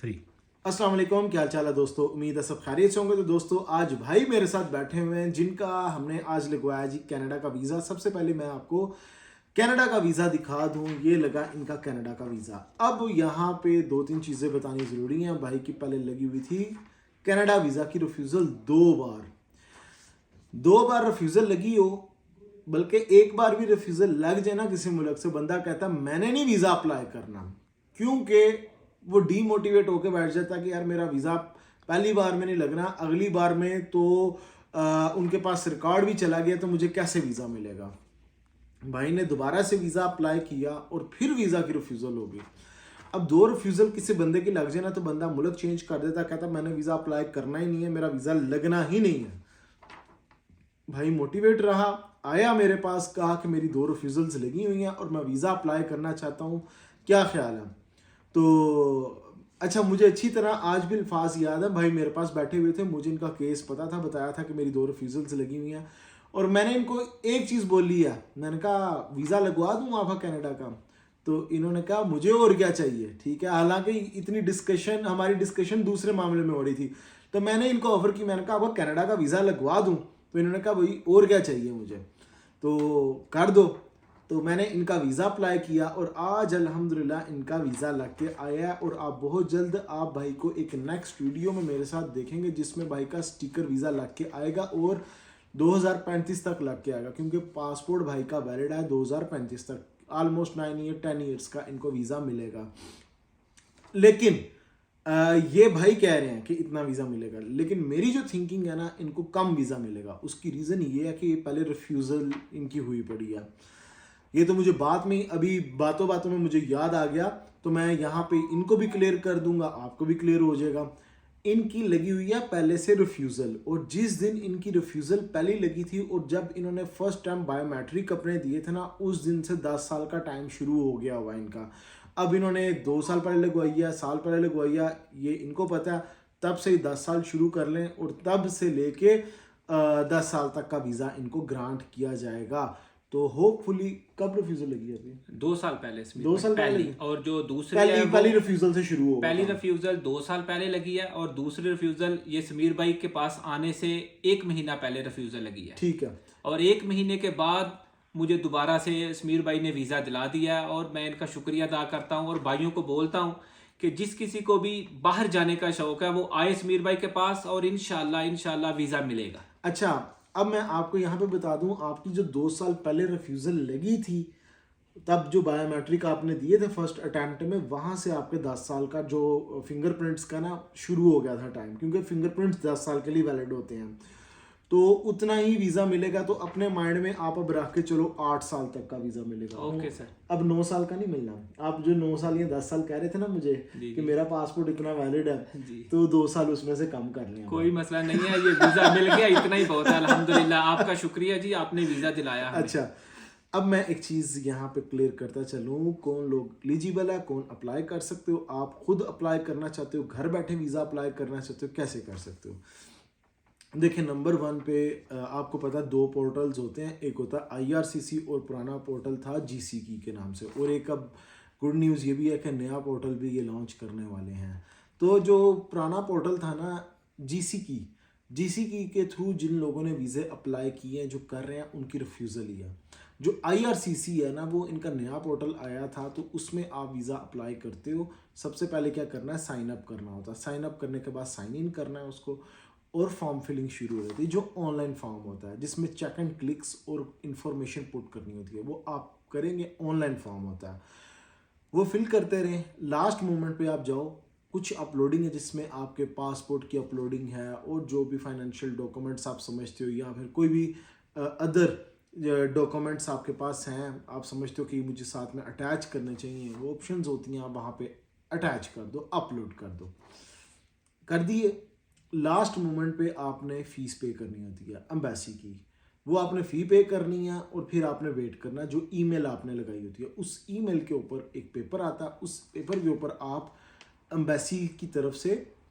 3। अस्सलाम वालेकुम, क्या हाल चाल है दोस्तों। उम्मीद है सब खैरियत से होंगे। तो दोस्तों आज भाई मेरे साथ बैठे हुए हैं जिनका हमने आज लगवाया जी कनाडा का वीज़ा। सबसे पहले मैं आपको कनाडा का वीज़ा दिखा दूं। ये लगा इनका कनाडा का वीज़ा। अब यहाँ पे दो तीन चीज़ें बतानी ज़रूरी हैं। भाई की पहले लगी हुई थी कनाडा वीज़ा की रिफ्यूज़ल दो बार रिफ्यूज़ल लगी हो, बल्कि एक बार भी रिफ्यूज़ल लग जाए ना किसी मुल्क से, बंदा कहता मैंने नहीं वीज़ा अप्लाई करना, क्योंकि वो डीमोटिवेट होकर बैठ जाता कि यार मेरा वीज़ा पहली बार में नहीं लगना, अगली बार में तो उनके पास रिकॉर्ड भी चला गया तो मुझे कैसे वीज़ा मिलेगा। भाई ने दोबारा से वीज़ा अप्लाई किया और फिर वीज़ा की रिफ्यूज़ल हो गई। अब दो रिफ्यूज़ल किसी बंदे की लग जाए ना तो बंदा मुल्क चेंज कर देता, कहता मैंने वीज़ा अप्लाई करना ही नहीं है, मेरा वीज़ा लगना ही नहीं है। भाई मोटिवेट रहा, आया मेरे पास, कहा कि मेरी दो रिफ्यूज़ल्स लगी हुई हैं और मैं वीज़ा अप्लाई करना चाहता हूँ, क्या ख्याल है। तो अच्छा, मुझे अच्छी तरह आज भी अल्फाज याद है। भाई मेरे पास बैठे हुए थे, मुझे इनका केस पता था, बताया था कि मेरी दो रिफ्यूज़ल्स लगी हुई हैं और मैंने इनको एक चीज़ बोली है, मैंने कहा वीज़ा लगवा दूँ आपका कनाडा का। तो इन्होंने कहा मुझे और क्या चाहिए। ठीक है, हालांकि इतनी डिस्कशन, हमारी डिस्कशन दूसरे मामले में हो रही थी, तो मैंने इनको ऑफर की, मैंने कहा आपका कनाडा का वीज़ा लगवा दूँ। तो इन्होंने कहा भाई और क्या चाहिए मुझे, तो कर दो। तो मैंने इनका वीज़ा अप्लाई किया और आज अल्हम्दुलिल्लाह इनका वीज़ा लग के आया। और आप बहुत जल्द आप भाई को एक नेक्स्ट वीडियो में मेरे साथ देखेंगे जिसमें भाई का स्टिकर वीज़ा लग के आएगा और 2035 तक लग के आएगा, क्योंकि पासपोर्ट भाई का वैलिड है 2035 तक। ऑलमोस्ट 10 ईयर्स का इनको वीज़ा मिलेगा। लेकिन ये भाई कह रहे हैं कि इतना वीज़ा मिलेगा, लेकिन मेरी जो थिंकिंग है ना, इनको कम वीज़ा मिलेगा। उसकी रीज़न ये है कि पहले रिफ्यूज़ल इनकी हुई पड़ी है। ये तो मुझे बाद में, अभी बातों बातों में मुझे याद आ गया, तो मैं यहाँ पे इनको भी क्लियर कर दूंगा, आपको भी क्लियर हो जाएगा। इनकी लगी हुई है पहले से रिफ्यूज़ल, और जिस दिन इनकी रिफ्यूज़ल पहले लगी थी और जब इन्होंने फर्स्ट टाइम बायोमेट्रिक अपने दिए थे ना, उस दिन से 10 साल का टाइम शुरू हो गया हुआ इनका। अब इन्होंने 2 साल पहले लगवाई है, साल पहले लगवाई है, ये इनको पता है। तब से ही 10 साल शुरू कर लें और तब से लेके 10 साल तक का वीज़ा इनको ग्रांट किया जाएगा। तो होपफुली कब रिफ्यूज़ल लगी है अभी? 2 साल पहले इसमें 2 साल पहली, पहले और जो दूसरी है पहली वो पहली रिफ्यूज़ल से शुरू होगा पहली काम। रिफ्यूजल 2 साल पहले लगी है और दूसरी रिफ्यूजल ये समीर भाई के पास आने से 1 महीना पहले रिफ्यूजल लगी है। ठीक है। और 1 महीने के बाद मुझे दोबारा से समीर भाई ने वीज़ा दिला दिया है और मैं इनका शुक्रिया अदा करता हूँ और भाइयों को बोलता हूँ कि जिस किसी को भी बाहर जाने का शौक है वो आए समीर भाई के पास और इंशाल्लाह वीज़ा मिलेगा। अच्छा, अब मैं आपको यहाँ पे बता दूँ, आपकी जो 2 साल पहले रिफ्यूज़ल लगी थी, तब जो बायोमेट्रिक आपने दिए थे फर्स्ट अटैम्प्ट में, वहाँ से आपके 10 साल का जो फिंगरप्रिंट्स का ना शुरू हो गया था टाइम, क्योंकि फिंगरप्रिंट्स 10 साल के लिए वैलिड होते हैं। तो उतना ही वीज़ा मिलेगा। तो अपने माइंड में आप अब रख के चलो 8 साल तक का वीज़ा मिलेगा। Okay sir. अब 9 साल का नहीं मिलना। आप जो 9 साल या 10 साल कह रहे थे ना मुझे जी कि जी मेरा पासपोर्ट इतना वैलिड है, जी, तो 2 साल उसमें से कम कर लें। कोई मसला नहीं है, ये वीज़ा मिल गया, इतना ही बहुत है। अल्हम्दुलिल्लाह, आपका शुक्रिया जी, आपने वीज़ा दिलाया हमें। अच्छा, अब मैं एक चीज़ यहाँ पे क्लियर करता चलूँ, कौन लोग एलिजिबल है, कौन अप्लाई कर सकते हो। आप खुद अप्लाई करना चाहते हो, घर बैठे वीज़ा अप्लाई करना चाहते हो, कैसे कर सकते हो। देखिए, नंबर 1 पे आपको पता है 2 पोर्टल्स होते हैं। एक होता है IRCC और पुराना पोर्टल था GCकी के नाम से, और एक अब गुड न्यूज़ ये भी है कि नया पोर्टल भी ये लॉन्च करने वाले हैं। तो जो पुराना पोर्टल था ना GCकी के थ्रू जिन लोगों ने वीज़े अप्लाई किए हैं, जो कर रहे हैं, उनकी रिफ्यूज़ल ही है। जो IRCC है ना, वो इनका नया पोर्टल आया था, तो उसमें आप वीज़ा अप्लाई करते हो। सबसे पहले क्या करना है, साइन अप करना होता है। साइन अप करने के बाद साइन इन करना है उसको, और फॉर्म फिलिंग शुरू हो जाती है, जो ऑनलाइन फॉर्म होता है जिसमें चेक एंड क्लिक्स और इन्फॉर्मेशन पुट करनी होती है। वो आप करेंगे, ऑनलाइन फॉर्म होता है, वो फिल करते रहें। लास्ट मोमेंट पे आप जाओ, कुछ अपलोडिंग है जिसमें आपके पासपोर्ट की अपलोडिंग है और जो भी फाइनेंशियल डॉक्यूमेंट्स आप समझते हो, या फिर कोई भी अदर डॉक्यूमेंट्स आपके पास हैं, आप समझते हो कि मुझे साथ में अटैच करने चाहिए, वो ऑप्शंस होती हैं, आप वहाँ पे अटैच कर दो, अपलोड कर दो, कर दिए। लास्ट मोमेंट पे आपने फ़ीस पे करनी होती है एम्बेसी की, वो आपने फ़ी पे करनी है और फिर आपने वेट करना। जो ईमेल आपने लगाई होती है, उस ईमेल के ऊपर एक पेपर आता है, उस पेपर के ऊपर आप एम्बेसी की तरफ से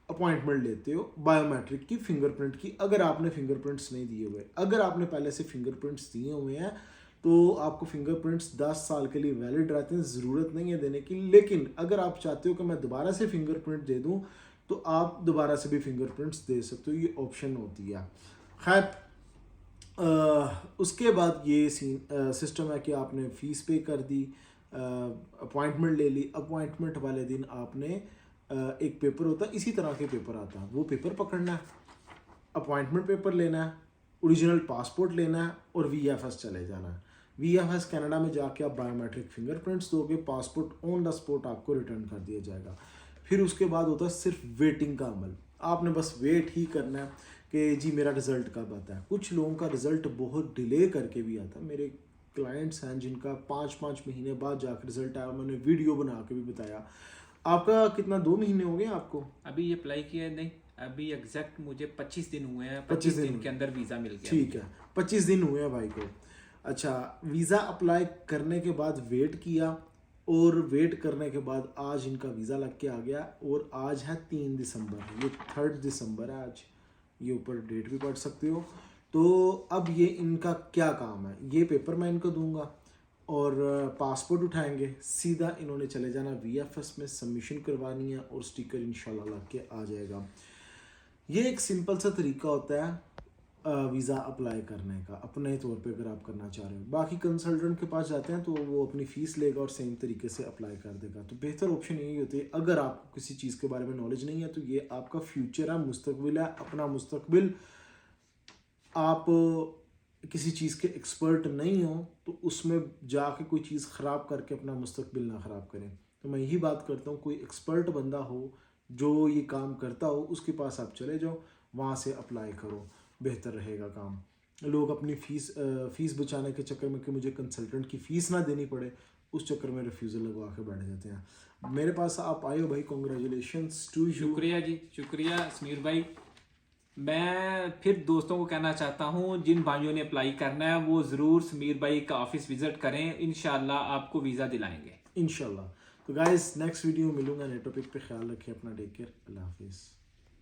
अपॉइंटमेंट लेते हो बायोमेट्रिक की, फिंगरप्रिंट की। अगर आपने फिंगरप्रिंट्स नहीं दिए हुए, अगर आपने पहले से फिंगरप्रिंट्स दिए हुए हैं, तो आपको फिंगरप्रिंट्स 10 साल के लिए वैलिड रहते हैं, ज़रूरत नहीं है देने की। लेकिन अगर आप चाहते हो कि मैं दोबारा से फिंगरप्रिंट दे दूं तो आप दोबारा से भी फिंगरप्रिंट्स दे सकते हो, ये ऑप्शन होती है। खैर उसके बाद ये सिस्टम है कि आपने फ़ीस पे कर दी, अपॉइंटमेंट ले ली। अपॉइंटमेंट वाले दिन आपने एक पेपर होता है, इसी तरह के पेपर आता है, वो पेपर पकड़ना है, अपॉइंटमेंट पेपर लेना है, ओरिजिनल पासपोर्ट लेना है और VFS चले जाना है। VFS कनाडा में जाके आप बायोमेट्रिक फिंगरप्रिंट्स दोगे, पासपोर्ट ऑन द स्पॉट आपको रिटर्न कर दिया जाएगा। फिर उसके बाद होता है सिर्फ वेटिंग का अमल, आपने बस वेट ही करना है कि जी मेरा रिज़ल्ट कब आता है। कुछ लोगों का रिज़ल्ट बहुत डिले करके भी आता है, मेरे क्लाइंट्स हैं जिनका 5-5 महीने बाद जाकर रिज़ल्ट आया, मैंने वीडियो बना के भी बताया। आपका कितना 2 महीने हो गए आपको? अभी ये अप्लाई किया है नहीं, अभी एग्जैक्ट मुझे 25 दिन हुए हैं, 25 दिन के अंदर वीज़ा मिल गया। ठीक है, 25 दिन हुए हैं भाई को। अच्छा, वीज़ा अप्लाई करने के बाद वेट किया, और वेट करने के बाद आज इनका वीज़ा लग के आ गया, और आज है 3 दिसंबर, ये 3 दिसंबर है आज, ये ऊपर डेट भी पढ़ सकते हो। तो अब ये इनका क्या काम है, ये पेपर मैं इनको दूंगा और पासपोर्ट उठाएंगे, सीधा इन्होंने चले जाना VFS में, सबमिशन करवानी है और स्टिकर इंशाल्लाह लग के आ जाएगा। ये एक सिंपल सा तरीका होता है वीज़ा अप्लाई करने का, अपने तौर पे अगर आप करना चाह रहे हो। बाकी कंसल्टेंट के पास जाते हैं तो वो अपनी फ़ीस लेगा और सेम तरीके से अप्लाई कर देगा। तो बेहतर ऑप्शन यही होती है, अगर आपको किसी चीज़ के बारे में नॉलेज नहीं है तो ये आपका फ्यूचर है, मुस्तकबिल है, अपना मुस्तकबिल आप किसी चीज़ के एक्सपर्ट नहीं हो तो उसमें जाके कोई चीज़ ख़राब करके अपना मुस्तकबिल ना ख़राब करें। तो मैं यही बात करता हूँ, कोई एक्सपर्ट बंदा हो जो ये काम करता हो उसके पास आप चले जाओ, वहाँ से अप्लाई करो, बेहतर रहेगा काम। लोग अपनी फ़ीस बचाने के चक्कर में कि मुझे कंसल्टेंट की फ़ीस ना देनी पड़े, उस चक्कर में रिफ्यूज़ल लगवा के बैठ जाते हैं। मेरे पास आप आए हो भाई, कॉन्ग्रेचुलेशंस टू यू। शुक्रिया जी, शुक्रिया समीर भाई। मैं फिर दोस्तों को कहना चाहता हूँ, जिन भाइयों ने अप्लाई करना है वो ज़रूर समीर भाई का ऑफिस विज़िट करें, इंशाल्लाह आपको वीज़ा दिलाएंगे इंशाल्लाह। तो गाइस नेक्स्ट वीडियो में मिलूंगा नए टॉपिक पे, ख्याल रखिए अपना, टेक केयर, अल्लाह हाफिज़।